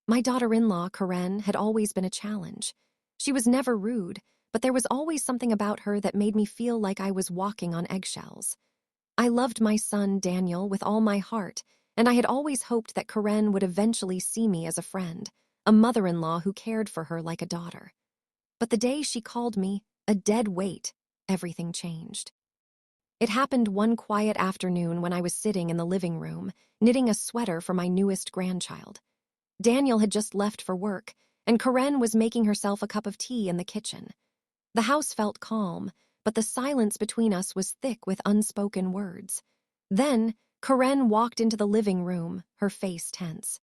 My daughter-in-law, Karen, had always been a challenge. She was never rude, but there was always something about her that made me feel like I was walking on eggshells. I loved my son, Daniel, with all my heart, and I had always hoped that Karen would eventually see me as a friend, a mother-in-law who cared for her like a daughter. But the day she called me a dead weight, everything changed. It happened one quiet afternoon when I was sitting in the living room, knitting a sweater for my newest grandchild. Daniel had just left for work, and Karen was making herself a cup of tea in the kitchen. The house felt calm, but the silence between us was thick with unspoken words. Then, Karen walked into the living room, her face tense.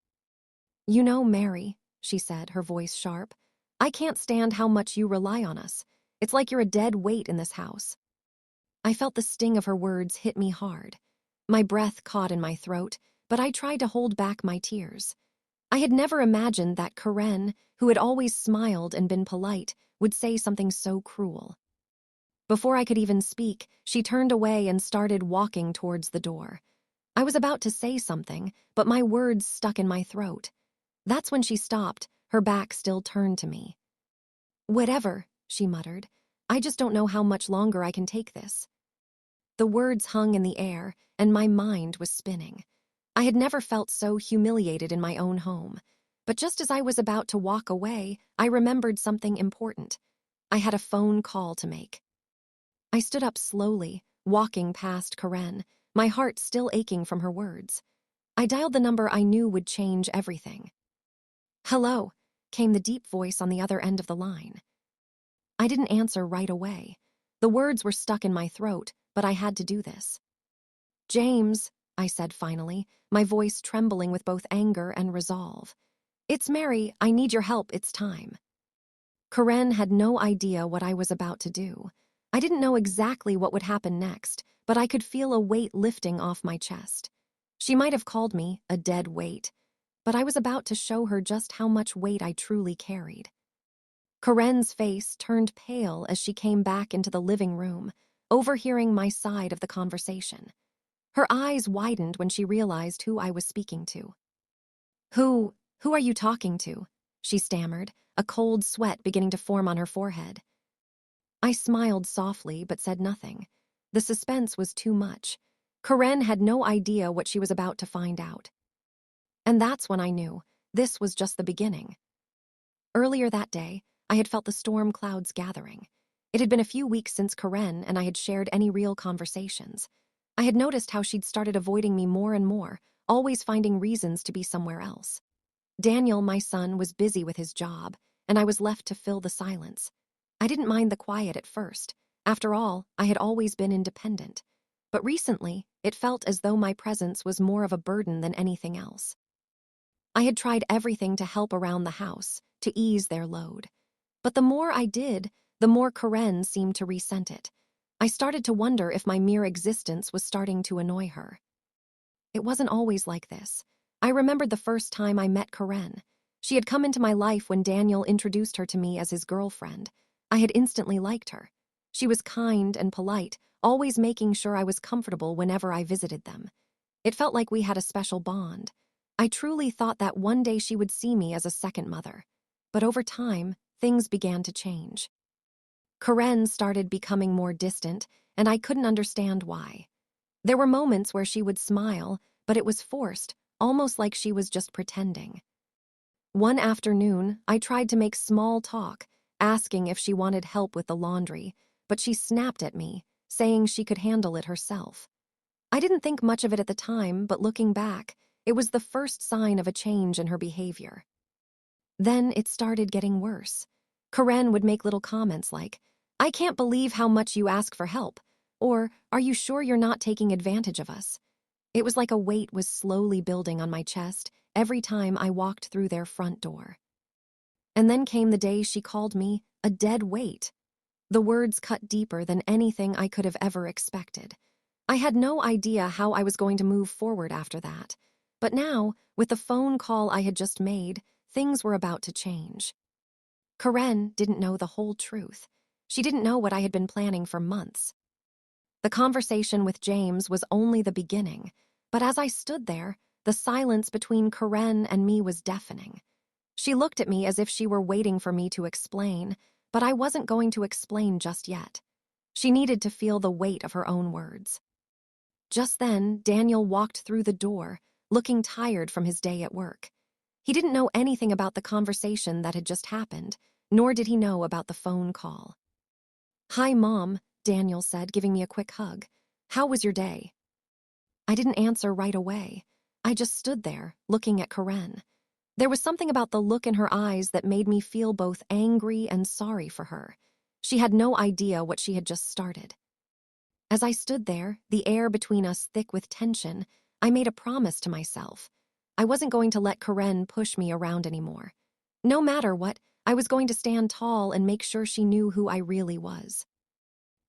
"You know, Mary," she said, her voice sharp, "I can't stand how much you rely on us. It's like you're a dead weight in this house." I felt the sting of her words hit me hard. My breath caught in my throat, but I tried to hold back my tears. I had never imagined that Karen, who had always smiled and been polite, would say something so cruel. Before I could even speak, she turned away and started walking towards the door. I was about to say something, but my words stuck in my throat. That's when she stopped, her back still turned to me. "Whatever," she muttered. "I just don't know how much longer I can take this." The words hung in the air, and my mind was spinning. I had never felt so humiliated in my own home. But just as I was about to walk away, I remembered something important. I had a phone call to make. I stood up slowly, walking past Karen, my heart still aching from her words. I dialed the number I knew would change everything. "Hello," came the deep voice on the other end of the line. I didn't answer right away. The words were stuck in my throat, but I had to do this. "James," I said finally, my voice trembling with both anger and resolve. "It's Mary, I need your help, it's time." Karen had no idea what I was about to do. I didn't know exactly what would happen next, but I could feel a weight lifting off my chest. She might have called me a dead weight, but I was about to show her just how much weight I truly carried. Karen's face turned pale as she came back into the living room, overhearing my side of the conversation. Her eyes widened when she realized who I was speaking to. Who are you talking to?" she stammered, a cold sweat beginning to form on her forehead. I smiled softly but said nothing. The suspense was too much. Karen had no idea what she was about to find out. And that's when I knew this was just the beginning. Earlier that day, I had felt the storm clouds gathering. It had been a few weeks since Karen and I had shared any real conversations. I had noticed how she'd started avoiding me more and more, always finding reasons to be somewhere else. Daniel, my son, was busy with his job, and I was left to fill the silence. I didn't mind the quiet at first. After all, I had always been independent. But recently, it felt as though my presence was more of a burden than anything else. I had tried everything to help around the house, to ease their load. But the more I did, the more Karen seemed to resent it. I started to wonder if my mere existence was starting to annoy her. It wasn't always like this. I remembered the first time I met Karen. She had come into my life when Daniel introduced her to me as his girlfriend. I had instantly liked her. She was kind and polite, always making sure I was comfortable whenever I visited them. It felt like we had a special bond. I truly thought that one day she would see me as a second mother. But over time, things began to change. Karen started becoming more distant, and I couldn't understand why. There were moments where she would smile, but it was forced, almost like she was just pretending. One afternoon, I tried to make small talk, asking if she wanted help with the laundry, but she snapped at me, saying she could handle it herself. I didn't think much of it at the time, but looking back, it was the first sign of a change in her behavior. Then it started getting worse. Karen would make little comments like, "I can't believe how much you ask for help," or, "Are you sure you're not taking advantage of us?" It was like a weight was slowly building on my chest every time I walked through their front door. And then came the day she called me a dead weight. The words cut deeper than anything I could have ever expected. I had no idea how I was going to move forward after that. But now, with the phone call I had just made, things were about to change. Karen didn't know the whole truth. She didn't know what I had been planning for months. The conversation with James was only the beginning, but as I stood there, the silence between Karen and me was deafening. She looked at me as if she were waiting for me to explain, but I wasn't going to explain just yet. She needed to feel the weight of her own words. Just then, Daniel walked through the door, looking tired from his day at work. He didn't know anything about the conversation that had just happened, nor did he know about the phone call. "Hi, Mom," Daniel said, giving me a quick hug. "How was your day?" I didn't answer right away. I just stood there, looking at Karen. There was something about the look in her eyes that made me feel both angry and sorry for her. She had no idea what she had just started. As I stood there, the air between us thick with tension, I made a promise to myself. I wasn't going to let Karen push me around anymore. No matter what, I was going to stand tall and make sure she knew who I really was.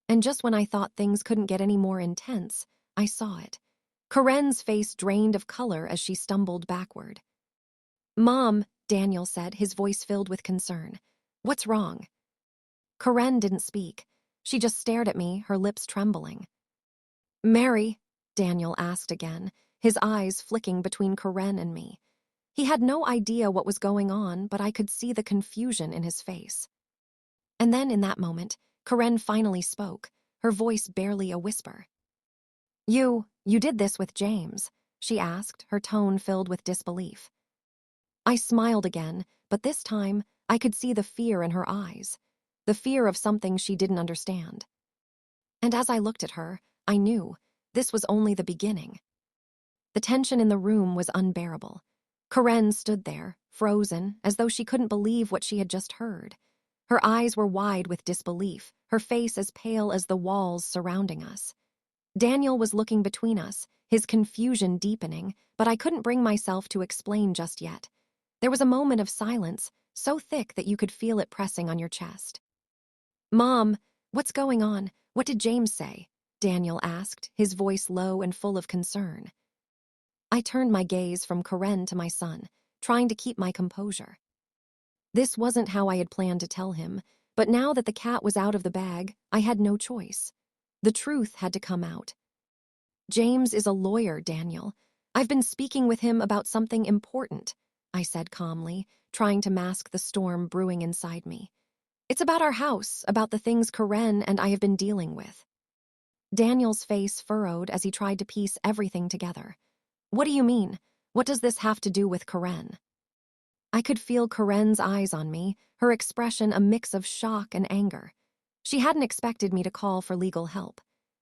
And just when I thought things couldn't get any more intense, I saw it. Karen's face drained of color as she stumbled backward. "Mom," Daniel said, his voice filled with concern. "What's wrong?" Karen didn't speak. She just stared at me, her lips trembling. "Mary?" Daniel asked again, his eyes flicking between Karen and me. He had no idea what was going on, but I could see the confusion in his face. And then in that moment, Karen finally spoke, her voice barely a whisper. You did this with James," she asked, her tone filled with disbelief. I smiled again, but this time I could see the fear in her eyes, the fear of something she didn't understand. And as I looked at her, I knew this was only the beginning. The tension in the room was unbearable. Karen stood there, frozen, as though she couldn't believe what she had just heard. Her eyes were wide with disbelief, her face as pale as the walls surrounding us. Daniel was looking between us, his confusion deepening, but I couldn't bring myself to explain just yet. There was a moment of silence, so thick that you could feel it pressing on your chest. "Mom, what's going on? What did James say?" Daniel asked, his voice low and full of concern. I turned my gaze from Karen to my son, trying to keep my composure. This wasn't how I had planned to tell him, but now that the cat was out of the bag, I had no choice. The truth had to come out. "James is a lawyer, Daniel. I've been speaking with him about something important," I said calmly, trying to mask the storm brewing inside me. "It's about our house, about the things Karen and I have been dealing with." Daniel's face furrowed as he tried to piece everything together. "What do you mean? What does this have to do with Karen?" I could feel Karen's eyes on me, her expression a mix of shock and anger. She hadn't expected me to call for legal help.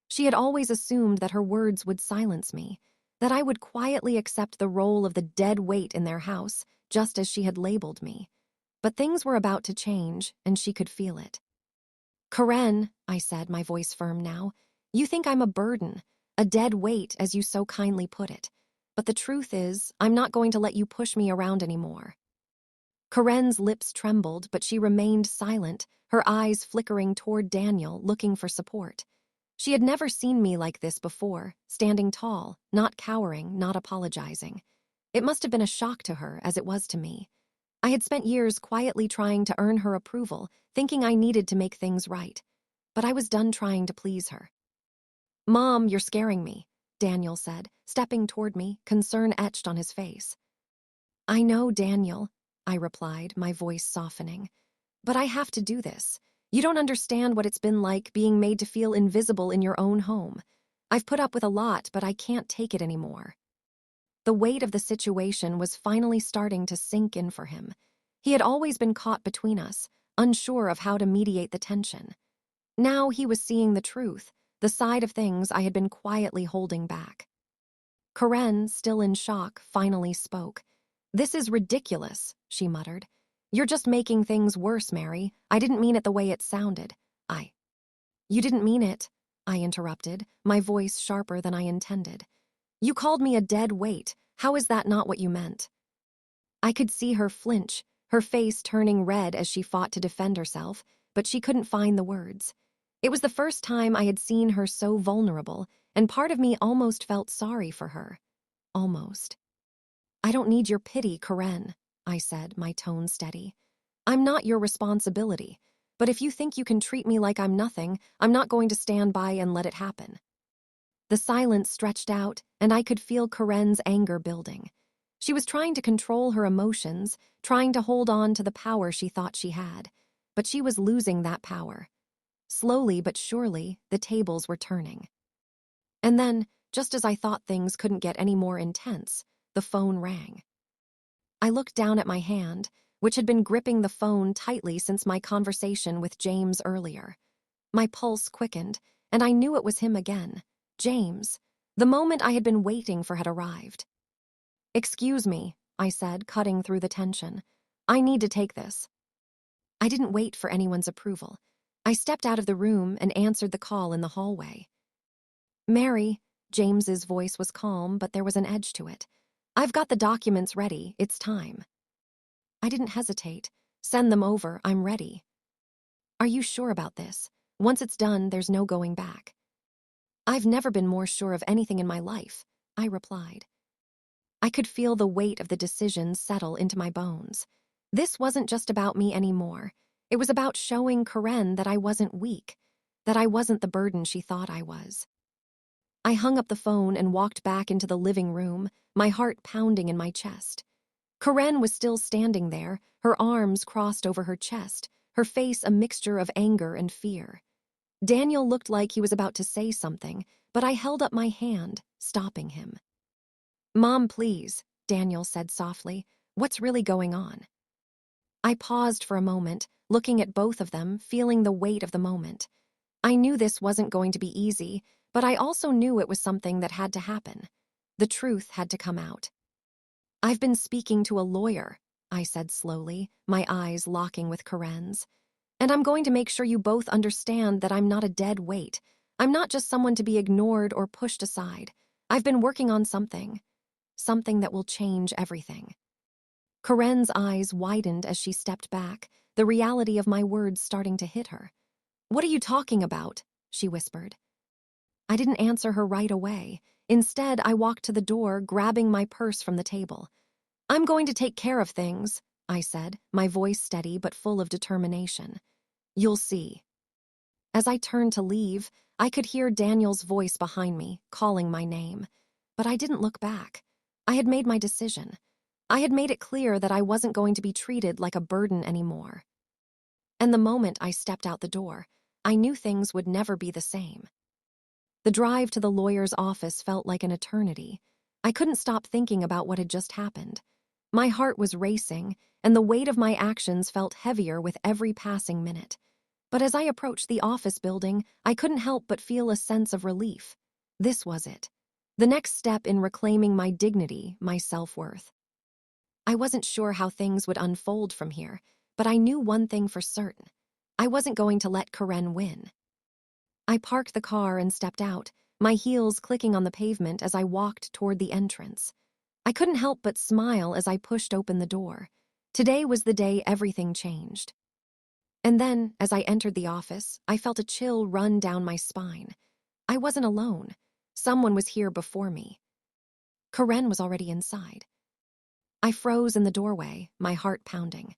She had always assumed that her words would silence me, that I would quietly accept the role of the dead weight in their house, just as she had labeled me. But things were about to change, and she could feel it. "Karen," I said, my voice firm now, "you think I'm a burden, a dead weight, as you so kindly put it. But the truth is, I'm not going to let you push me around anymore." Karen's lips trembled, but she remained silent, her eyes flickering toward Daniel, looking for support. She had never seen me like this before, standing tall, not cowering, not apologizing. It must have been a shock to her, as it was to me. I had spent years quietly trying to earn her approval, thinking I needed to make things right. But I was done trying to please her. "Mom, you're scaring me," Daniel said, stepping toward me, concern etched on his face. "I know, Daniel," I replied, my voice softening. "But I have to do this. You don't understand what it's been like being made to feel invisible in your own home. I've put up with a lot, but I can't take it anymore." The weight of the situation was finally starting to sink in for him. He had always been caught between us, unsure of how to mediate the tension. Now he was seeing the truth, the side of things I had been quietly holding back. Karen, still in shock, finally spoke. "This is ridiculous," she muttered. "You're just making things worse, Mary. I didn't mean it the way it sounded. You didn't mean it," I interrupted, my voice sharper than I intended. "You called me a dead weight. How is that not what you meant?" I could see her flinch, her face turning red as she fought to defend herself, but she couldn't find the words. It was the first time I had seen her so vulnerable, and part of me almost felt sorry for her. Almost. "I don't need your pity, Karen," I said, my tone steady. "I'm not your responsibility, but if you think you can treat me like I'm nothing, I'm not going to stand by and let it happen." The silence stretched out, and I could feel Karen's anger building. She was trying to control her emotions, trying to hold on to the power she thought she had. But she was losing that power. Slowly but surely, the tables were turning. And then, just as I thought things couldn't get any more intense, the phone rang. I looked down at my hand, which had been gripping the phone tightly since my conversation with James earlier. My pulse quickened, and I knew it was him again. James. The moment I had been waiting for had arrived. "Excuse me," I said, cutting through the tension. "I need to take this." I didn't wait for anyone's approval. I stepped out of the room and answered the call in the hallway. "Mary," James's voice was calm, but there was an edge to it. "I've got the documents ready. It's time." I didn't hesitate. "Send them over. I'm ready." "Are you sure about this? Once it's done, there's no going back." "I've never been more sure of anything in my life," I replied. I could feel the weight of the decision settle into my bones. This wasn't just about me anymore. It was about showing Karen that I wasn't weak, that I wasn't the burden she thought I was. I hung up the phone and walked back into the living room, my heart pounding in my chest. Karen was still standing there, her arms crossed over her chest, her face a mixture of anger and fear. Daniel looked like he was about to say something, but I held up my hand, stopping him. "Mom, please," Daniel said softly. "What's really going on?" I paused for a moment, looking at both of them, feeling the weight of the moment. I knew this wasn't going to be easy, but I also knew it was something that had to happen. The truth had to come out. "I've been speaking to a lawyer," I said slowly, my eyes locking with Karen's. "And I'm going to make sure you both understand that I'm not a dead weight. I'm not just someone to be ignored or pushed aside. I've been working on something. Something that will change everything." Karen's eyes widened as she stepped back, the reality of my words starting to hit her. "What are you talking about?" she whispered. I didn't answer her right away. Instead, I walked to the door, grabbing my purse from the table. "I'm going to take care of things," I said, my voice steady but full of determination. "You'll see." As I turned to leave, I could hear Daniel's voice behind me, calling my name. But I didn't look back. I had made my decision. I had made it clear that I wasn't going to be treated like a burden anymore. And the moment I stepped out the door, I knew things would never be the same. The drive to the lawyer's office felt like an eternity. I couldn't stop thinking about what had just happened. My heart was racing, and the weight of my actions felt heavier with every passing minute. But as I approached the office building, I couldn't help but feel a sense of relief. This was it. The next step in reclaiming my dignity, my self-worth. I wasn't sure how things would unfold from here, but I knew one thing for certain. I wasn't going to let Karen win. I parked the car and stepped out, my heels clicking on the pavement as I walked toward the entrance. I couldn't help but smile as I pushed open the door. Today was the day everything changed. And then, as I entered the office, I felt a chill run down my spine. I wasn't alone. Someone was here before me. Karen was already inside. I froze in the doorway, my heart pounding.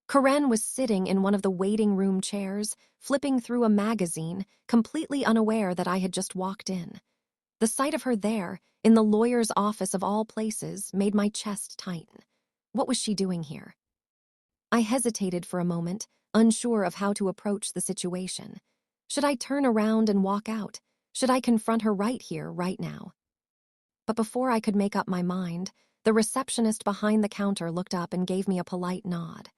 Karen was sitting in one of the waiting room chairs, flipping through a magazine, completely unaware that I had just walked in. The sight of her there, in the lawyer's office of all places, made my chest tighten. What was she doing here? I hesitated for a moment, unsure of how to approach the situation. Should I turn around and walk out? Should I confront her right here, right now? But before I could make up my mind, the receptionist behind the counter looked up and gave me a polite nod.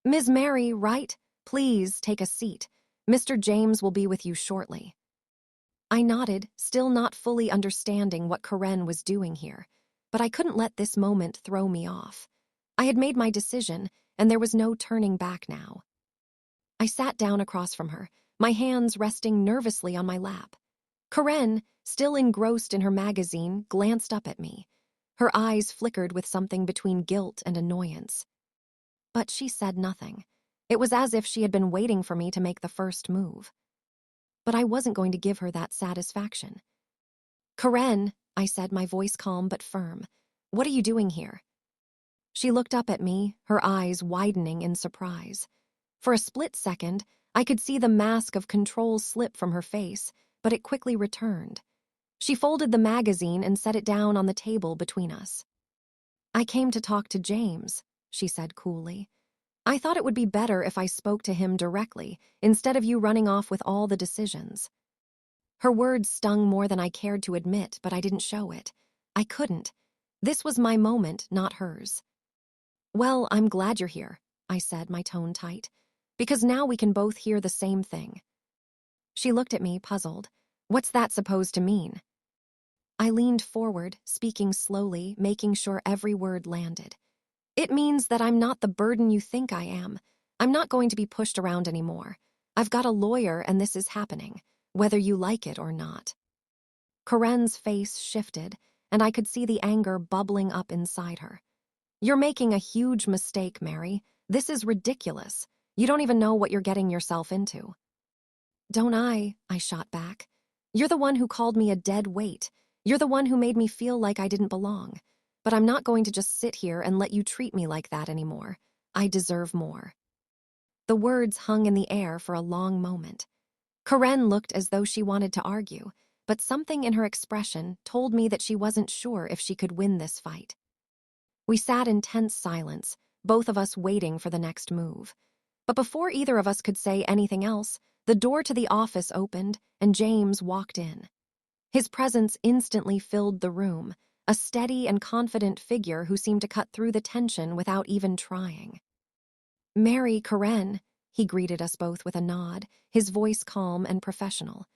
"Ms. Mary, right? Please take a seat. Mr. James will be with you shortly." I nodded, still not fully understanding what Karen was doing here, but I couldn't let this moment throw me off. I had made my decision, and there was no turning back now. I sat down across from her, my hands resting nervously on my lap. Karen, still engrossed in her magazine, glanced up at me. Her eyes flickered with something between guilt and annoyance. But she said nothing. It was as if she had been waiting for me to make the first move. But I wasn't going to give her that satisfaction. "Karen," I said, my voice calm but firm, "what are you doing here?" She looked up at me, her eyes widening in surprise. For a split second, I could see the mask of control slip from her face, but it quickly returned. She folded the magazine and set it down on the table between us. I came to talk to James, she said coolly. I thought it would be better if I spoke to him directly, instead of you running off with all the decisions. Her words stung more than I cared to admit, but I didn't show it. I couldn't. This was my moment, not hers. Well, I'm glad you're here, I said, my tone tight, because now we can both hear the same thing. She looked at me, puzzled. What's that supposed to mean? I leaned forward, speaking slowly, making sure every word landed. It means that I'm not the burden you think I am. I'm not going to be pushed around anymore. I've got a lawyer and this is happening, whether you like it or not. Corinne's face shifted, and I could see the anger bubbling up inside her. You're making a huge mistake, Mary. This is ridiculous. You don't even know what you're getting yourself into. Don't I shot back. You're the one who called me a dead weight. You're the one who made me feel like I didn't belong. But I'm not going to just sit here and let you treat me like that anymore. I deserve more. The words hung in the air for a long moment. Corinne looked as though she wanted to argue, but something in her expression told me that she wasn't sure if she could win this fight. We sat in tense silence, both of us waiting for the next move. But before either of us could say anything else, the door to the office opened and James walked in. His presence instantly filled the room, a steady and confident figure who seemed to cut through the tension without even trying. Mary, Corinne, he greeted us both with a nod, his voice calm and professional.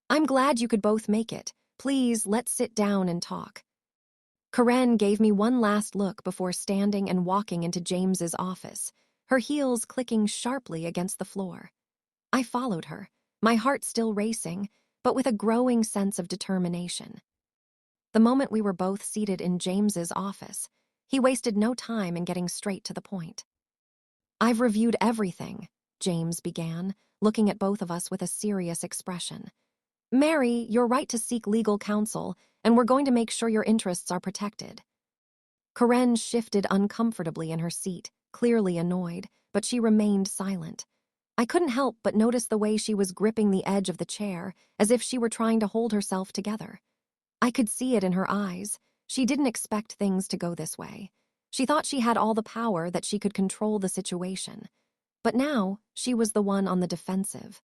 I'm glad you could both make it. Please, let's sit down and talk. Corinne gave me one last look before standing and walking into James's office, her heels clicking sharply against the floor. I followed her, my heart still racing, but with a growing sense of determination. The moment we were both seated in James's office, he wasted no time in getting straight to the point. I've reviewed everything, James began, looking at both of us with a serious expression. Mary, you're right to seek legal counsel, and we're going to make sure your interests are protected. Corinne shifted uncomfortably in her seat, clearly annoyed, but she remained silent. I couldn't help but notice the way she was gripping the edge of the chair, as if she were trying to hold herself together. I could see it in her eyes. She didn't expect things to go this way. She thought she had all the power, that she could control the situation. But now, she was the one on the defensive.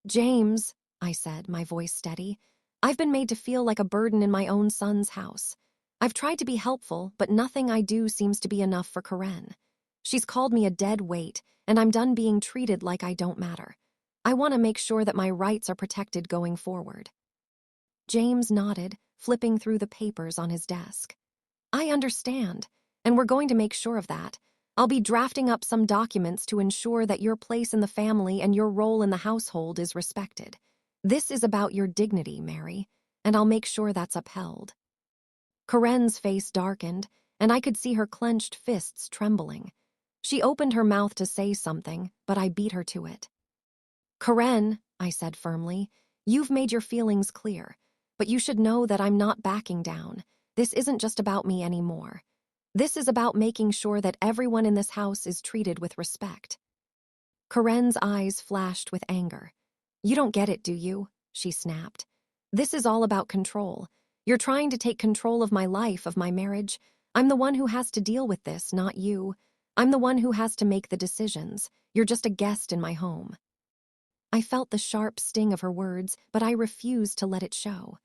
James, I said, my voice steady, I've been made to feel like a burden in my own son's house. I've tried to be helpful, but nothing I do seems to be enough for Corinne. She's called me a dead weight, and I'm done being treated like I don't matter. I want to make sure that my rights are protected going forward. James nodded, flipping through the papers on his desk. I understand, and we're going to make sure of that. I'll be drafting up some documents to ensure that your place in the family and your role in the household is respected. This is about your dignity, Mary, and I'll make sure that's upheld. Corinne's face darkened, and I could see her clenched fists trembling. She opened her mouth to say something, but I beat her to it. Corinne, I said firmly, you've made your feelings clear, but you should know that I'm not backing down. This isn't just about me anymore. This is about making sure that everyone in this house is treated with respect. Corinne's eyes flashed with anger. You don't get it, do you? She snapped. This is all about control. You're trying to take control of my life, of my marriage. I'm the one who has to deal with this, not you. I'm the one who has to make the decisions. You're just a guest in my home. I felt the sharp sting of her words, but I refused to let it show.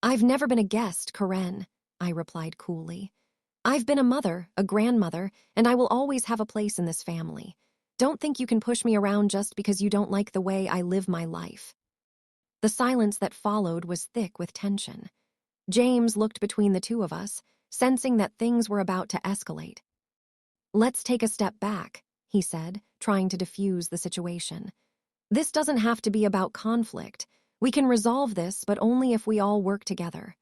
I've never been a guest, Corinne, I replied coolly. I've been a mother, a grandmother, and I will always have a place in this family. Don't think you can push me around just because you don't like the way I live my life. The silence that followed was thick with tension. James looked between the two of us, sensing that things were about to escalate. Let's take a step back, he said, trying to diffuse the situation. This doesn't have to be about conflict. We can resolve this, but only if we all work together.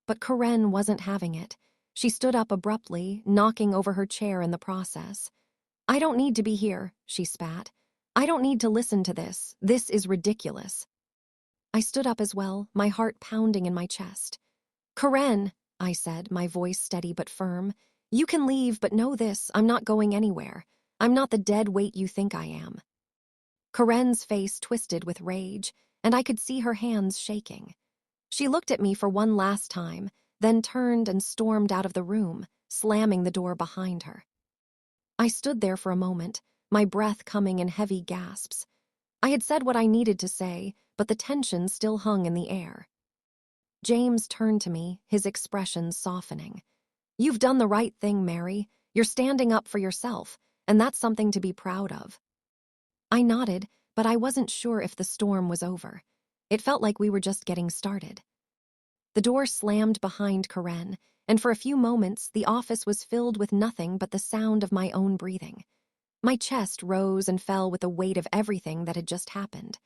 But Corinne wasn't having it. She stood up abruptly, knocking over her chair in the process. I don't need to be here, she spat. I don't need to listen to this. This is ridiculous. I stood up as well, my heart pounding in my chest. Corinne, I said, my voice steady but firm, you can leave, but know this, I'm not going anywhere. I'm not the dead weight you think I am. Corinne's face twisted with rage, and I could see her hands shaking. She looked at me for one last time, then turned and stormed out of the room, slamming the door behind her. I stood there for a moment, my breath coming in heavy gasps. I had said what I needed to say, but the tension still hung in the air. James turned to me, his expression softening. "You've done the right thing, Mary. You're standing up for yourself, and that's something to be proud of." I nodded, but I wasn't sure if the storm was over. It felt like we were just getting started. The door slammed behind Karen, and for a few moments the office was filled with nothing but the sound of my own breathing. My chest rose and fell with the weight of everything that had just happened.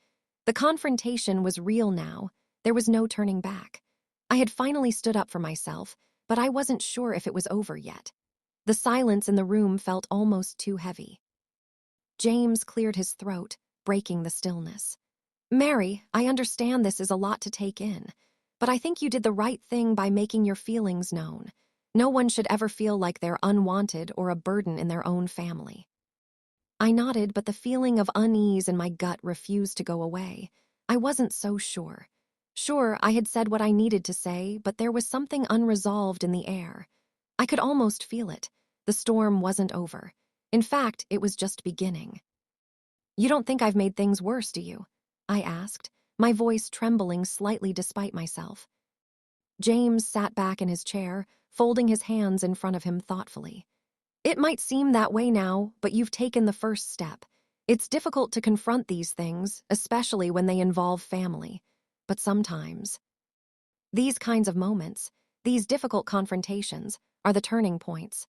The confrontation was real now. There was no turning back. I had finally stood up for myself, but I wasn't sure if it was over yet. The silence in the room felt almost too heavy. James cleared his throat, breaking the stillness. "Mary, I understand this is a lot to take in, but I think you did the right thing by making your feelings known. No one should ever feel like they're unwanted or a burden in their own family." I nodded, but the feeling of unease in my gut refused to go away. I wasn't so sure. Sure, I had said what I needed to say, but there was something unresolved in the air. I could almost feel it. The storm wasn't over. In fact, it was just beginning. "You don't think I've made things worse, do you?" I asked, my voice trembling slightly despite myself. James sat back in his chair, folding his hands in front of him thoughtfully. "It might seem that way now, but you've taken the first step. It's difficult to confront these things, especially when they involve family. But sometimes these kinds of moments, these difficult confrontations, are the turning points."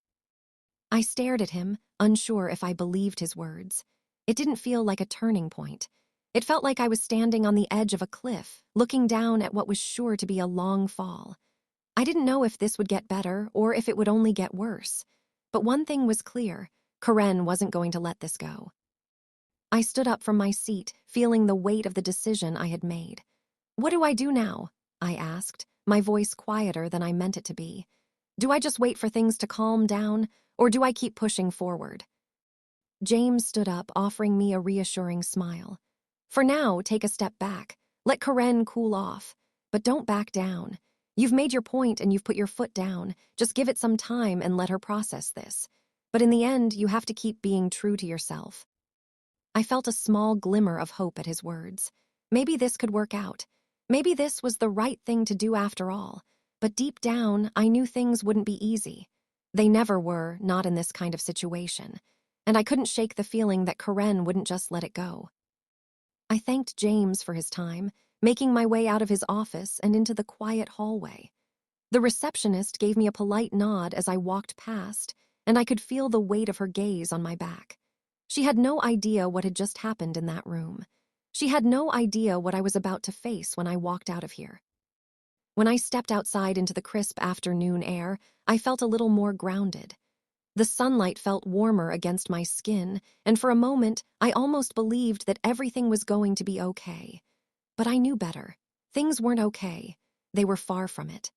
I stared at him, unsure if I believed his words. It didn't feel like a turning point. It felt like I was standing on the edge of a cliff, looking down at what was sure to be a long fall. I didn't know if this would get better or if it would only get worse. But one thing was clear: Karen wasn't going to let this go. I stood up from my seat, feeling the weight of the decision I had made. "What do I do now?" I asked, my voice quieter than I meant it to be. "Do I just wait for things to calm down, or do I keep pushing forward?" James stood up, offering me a reassuring smile. "For now, take a step back. Let Karen cool off. But don't back down. You've made your point and you've put your foot down. Just give it some time and let her process this. But in the end, you have to keep being true to yourself." I felt a small glimmer of hope at his words. Maybe this could work out. Maybe this was the right thing to do after all. But deep down, I knew things wouldn't be easy. They never were, not in this kind of situation. And I couldn't shake the feeling that Karen wouldn't just let it go. I thanked James for his time, making my way out of his office and into the quiet hallway. The receptionist gave me a polite nod as I walked past, and I could feel the weight of her gaze on my back. She had no idea what had just happened in that room. She had no idea what I was about to face when I walked out of here. When I stepped outside into the crisp afternoon air, I felt a little more grounded. The sunlight felt warmer against my skin, and for a moment, I almost believed that everything was going to be okay. But I knew better. Things weren't okay. They were far from it.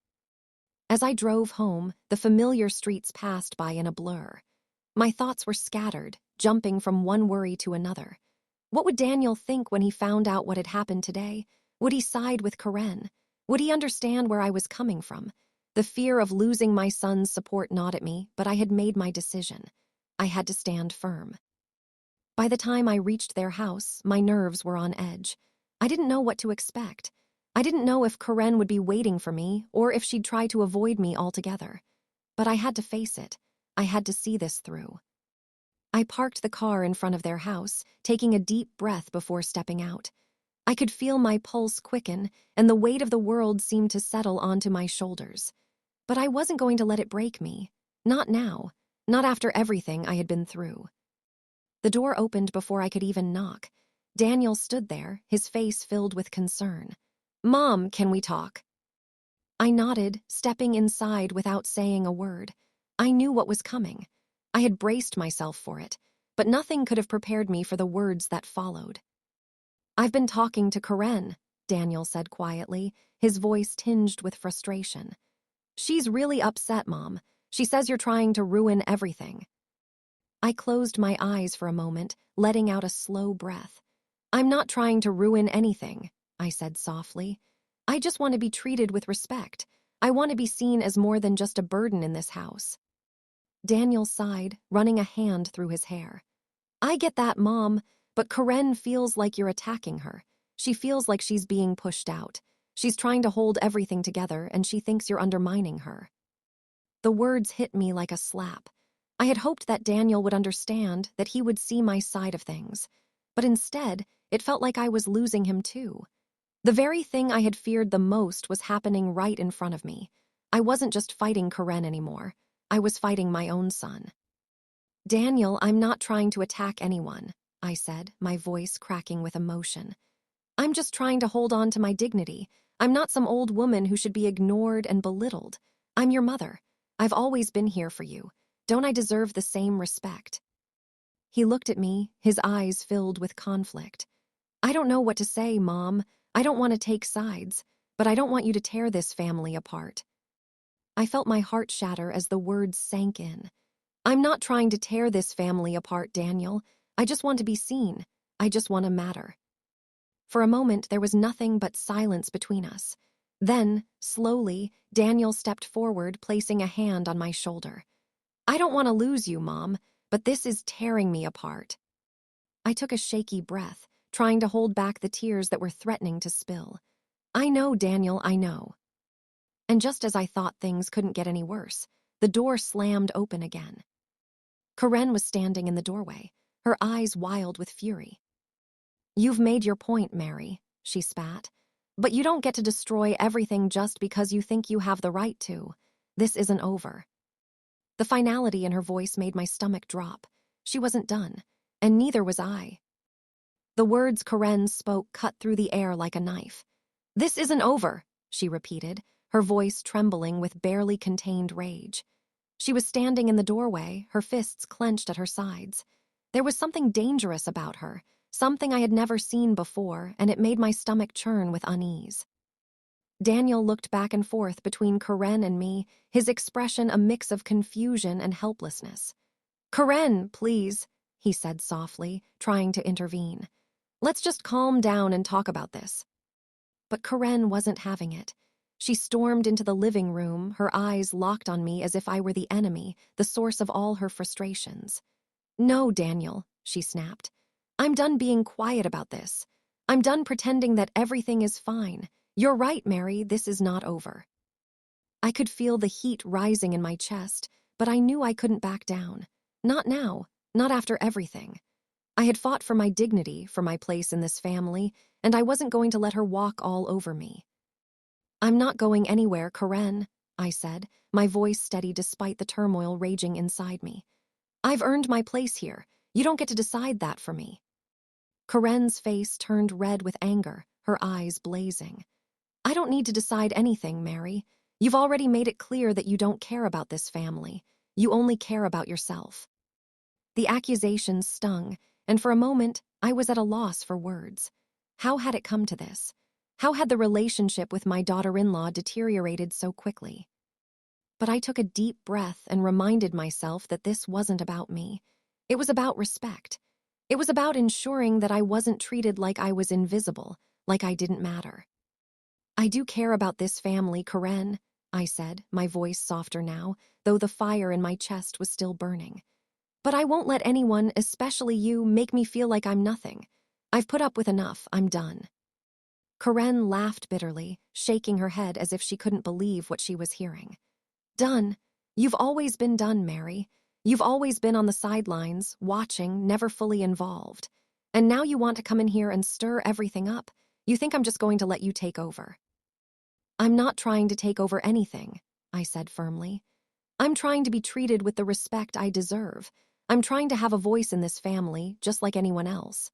As I drove home, the familiar streets passed by in a blur. My thoughts were scattered, jumping from one worry to another. What would Daniel think when he found out what had happened today? Would he side with Karen? Would he understand where I was coming from? The fear of losing my son's support gnawed at me, but I had made my decision. I had to stand firm. By the time I reached their house, my nerves were on edge. I didn't know what to expect. I didn't know if Karen would be waiting for me or if she'd try to avoid me altogether. But I had to face it. I had to see this through. I parked the car in front of their house, taking a deep breath before stepping out. I could feel my pulse quicken, and the weight of the world seemed to settle onto my shoulders. But I wasn't going to let it break me. Not now. Not after everything I had been through. The door opened before I could even knock. Daniel stood there, his face filled with concern. "Mom, can we talk?" I nodded, stepping inside without saying a word. I knew what was coming. I had braced myself for it, but nothing could have prepared me for the words that followed. "I've been talking to Karen," Daniel said quietly, his voice tinged with frustration. "She's really upset, Mom. She says you're trying to ruin everything." I closed my eyes for a moment, letting out a slow breath. "I'm not trying to ruin anything," I said softly. "I just want to be treated with respect. I want to be seen as more than just a burden in this house." Daniel sighed, running a hand through his hair. I get that, Mom, but Karen feels like you're attacking her. She feels like she's being pushed out. She's trying to hold everything together, and she thinks you're undermining her. The words hit me like a slap. I had hoped that Daniel would understand, that he would see my side of things. But instead, it felt like I was losing him too. The very thing I had feared the most was happening right in front of me. I wasn't just fighting Karen anymore. I was fighting my own son. Daniel, I'm not trying to attack anyone, I said, my voice cracking with emotion. I'm just trying to hold on to my dignity. I'm not some old woman who should be ignored and belittled. I'm your mother. I've always been here for you. Don't I deserve the same respect? He looked at me, his eyes filled with conflict. I don't know what to say, Mom. I don't want to take sides, but I don't want you to tear this family apart. I felt my heart shatter as the words sank in. I'm not trying to tear this family apart, Daniel. I just want to be seen. I just want to matter. For a moment, there was nothing but silence between us. Then, slowly, Daniel stepped forward, placing a hand on my shoulder. I don't want to lose you, Mom, but this is tearing me apart. I took a shaky breath, trying to hold back the tears that were threatening to spill. I know, Daniel, I know. And just as I thought things couldn't get any worse, the door slammed open again. Karen was standing in the doorway, her eyes wild with fury. You've made your point, Mary, she spat. But you don't get to destroy everything just because you think you have the right to. This isn't over. The finality in her voice made my stomach drop. She wasn't done, and neither was I. The words Karen spoke cut through the air like a knife. This isn't over, she repeated, her voice trembling with barely contained rage. She was standing in the doorway, her fists clenched at her sides. There was something dangerous about her, something I had never seen before, and it made my stomach churn with unease. Daniel looked back and forth between Karen and me, his expression a mix of confusion and helplessness. Karen, please, he said softly, trying to intervene. Let's just calm down and talk about this. But Karen wasn't having it. She stormed into the living room, her eyes locked on me as if I were the enemy, the source of all her frustrations. No, Daniel, she snapped. I'm done being quiet about this. I'm done pretending that everything is fine. You're right, Mary, this is not over. I could feel the heat rising in my chest, but I knew I couldn't back down. Not now, not after everything. I had fought for my dignity, for my place in this family, and I wasn't going to let her walk all over me. I'm not going anywhere, Karen, I said, my voice steady despite the turmoil raging inside me. I've earned my place here. You don't get to decide that for me. Karen's face turned red with anger, her eyes blazing. I don't need to decide anything, Mary. You've already made it clear that you don't care about this family. You only care about yourself. The accusations stung, and for a moment, I was at a loss for words. How had it come to this? How had the relationship with my daughter-in-law deteriorated so quickly? But I took a deep breath and reminded myself that this wasn't about me. It was about respect. It was about ensuring that I wasn't treated like I was invisible, like I didn't matter. I do care about this family, Karen, I said, my voice softer now, though the fire in my chest was still burning. But I won't let anyone, especially you, make me feel like I'm nothing. I've put up with enough. I'm done. Karen laughed bitterly, shaking her head as if she couldn't believe what she was hearing. Done. You've always been done, Mary. You've always been on the sidelines, watching, never fully involved. And now you want to come in here and stir everything up. You think I'm just going to let you take over. I'm not trying to take over anything, I said firmly. I'm trying to be treated with the respect I deserve. I'm trying to have a voice in this family, just like anyone else.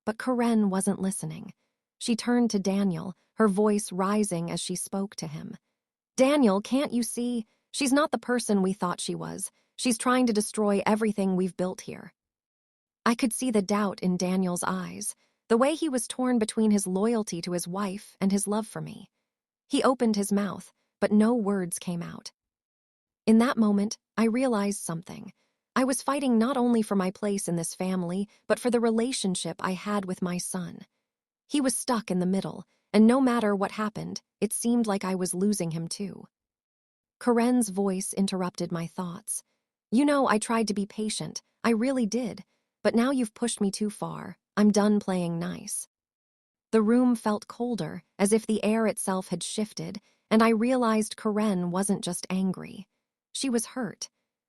But Karen wasn't listening. She turned to Daniel, her voice rising as she spoke to him. Daniel, can't you see? She's not the person we thought she was. She's trying to destroy everything we've built here. I could see the doubt in Daniel's eyes, the way he was torn between his loyalty to his wife and his love for me. He opened his mouth, but no words came out. In that moment, I realized something. I was fighting not only for my place in this family, but for the relationship I had with my son. He was stuck in the middle, and no matter what happened, it seemed like I was losing him too. Karen's voice interrupted my thoughts. You know, I tried to be patient. I really did. But now you've pushed me too far. I'm done playing nice. The room felt colder, as if the air itself had shifted, and I realized Karen wasn't just angry. She was hurt.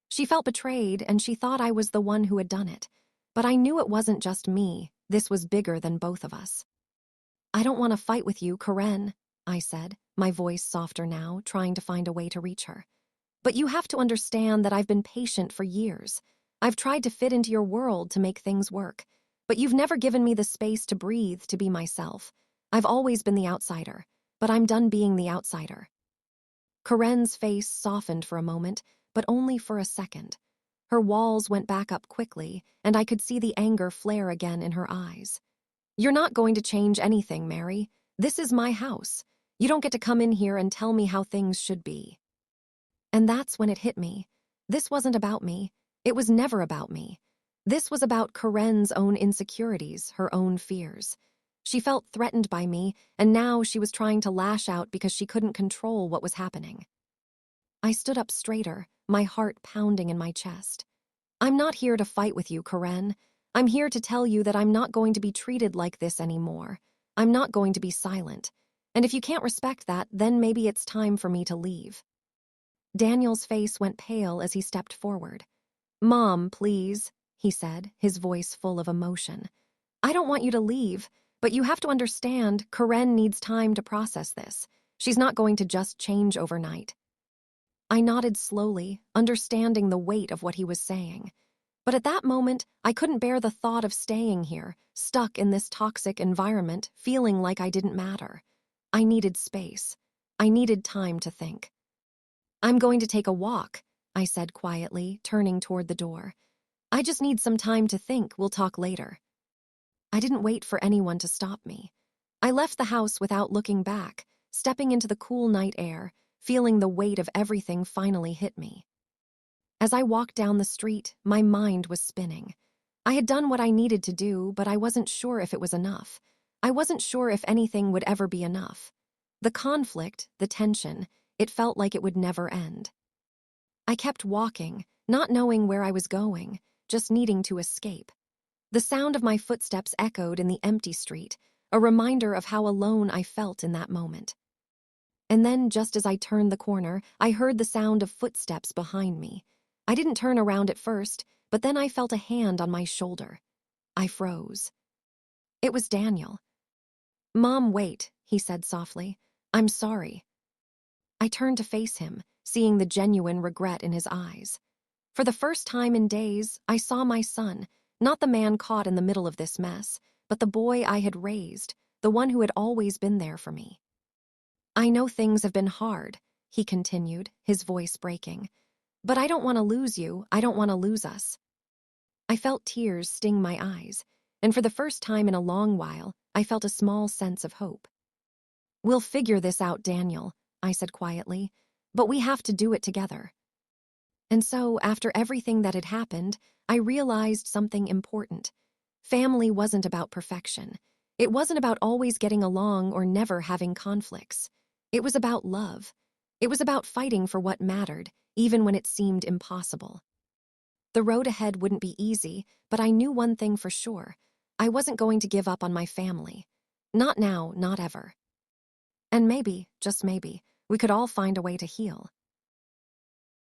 She felt betrayed, and she thought I was the one who had done it. But I knew it wasn't just me. This was bigger than both of us. I don't want to fight with you, Karen, I said, my voice softer now, trying to find a way to reach her. But you have to understand that I've been patient for years. I've tried to fit into your world to make things work. But you've never given me the space to breathe, to be myself. I've always been the outsider, but I'm done being the outsider. Karen's face softened for a moment, but only for a second. Her walls went back up quickly, and I could see the anger flare again in her eyes. You're not going to change anything, Mary. This is my house. You don't get to come in here and tell me how things should be. And that's when it hit me. This wasn't about me. It was never about me. This was about Karen's own insecurities, her own fears. She felt threatened by me, and now she was trying to lash out because she couldn't control what was happening. I stood up straighter, my heart pounding in my chest. I'm not here to fight with you, Karen. I'm here to tell you that I'm not going to be treated like this anymore. I'm not going to be silent. And if you can't respect that, then maybe it's time for me to leave. Daniel's face went pale as he stepped forward. Mom, please, he said, his voice full of emotion. I don't want you to leave, but you have to understand, Karen needs time to process this. She's not going to just change overnight. I nodded slowly, understanding the weight of what he was saying. But at that moment, I couldn't bear the thought of staying here, stuck in this toxic environment, feeling like I didn't matter. I needed space. I needed time to think. I'm going to take a walk, I said quietly, turning toward the door. I just need some time to think. We'll talk later. I didn't wait for anyone to stop me. I left the house without looking back, stepping into the cool night air, feeling the weight of everything finally hit me. As I walked down the street, my mind was spinning. I had done what I needed to do, but I wasn't sure if it was enough. I wasn't sure if anything would ever be enough. The conflict, the tension, it felt like it would never end. I kept walking, not knowing where I was going, just needing to escape. The sound of my footsteps echoed in the empty street, a reminder of how alone I felt in that moment. And then, just as I turned the corner, I heard the sound of footsteps behind me. I didn't turn around at first, but then I felt a hand on my shoulder. I froze. It was Daniel. Mom, wait, he said softly. I'm sorry. I turned to face him, seeing the genuine regret in his eyes. For the first time in days, I saw my son, not the man caught in the middle of this mess, but the boy I had raised, the one who had always been there for me. I know things have been hard, he continued, his voice breaking. But I don't want to lose you, I don't want to lose us. I felt tears sting my eyes, and for the first time in a long while, I felt a small sense of hope. We'll figure this out, Daniel, I said quietly, but we have to do it together. And so, after everything that had happened, I realized something important. Family wasn't about perfection. It wasn't about always getting along or never having conflicts. It was about love. It was about fighting for what mattered, even when it seemed impossible. The road ahead wouldn't be easy, but I knew one thing for sure. I wasn't going to give up on my family. Not now, not ever. And maybe, just maybe, we could all find a way to heal.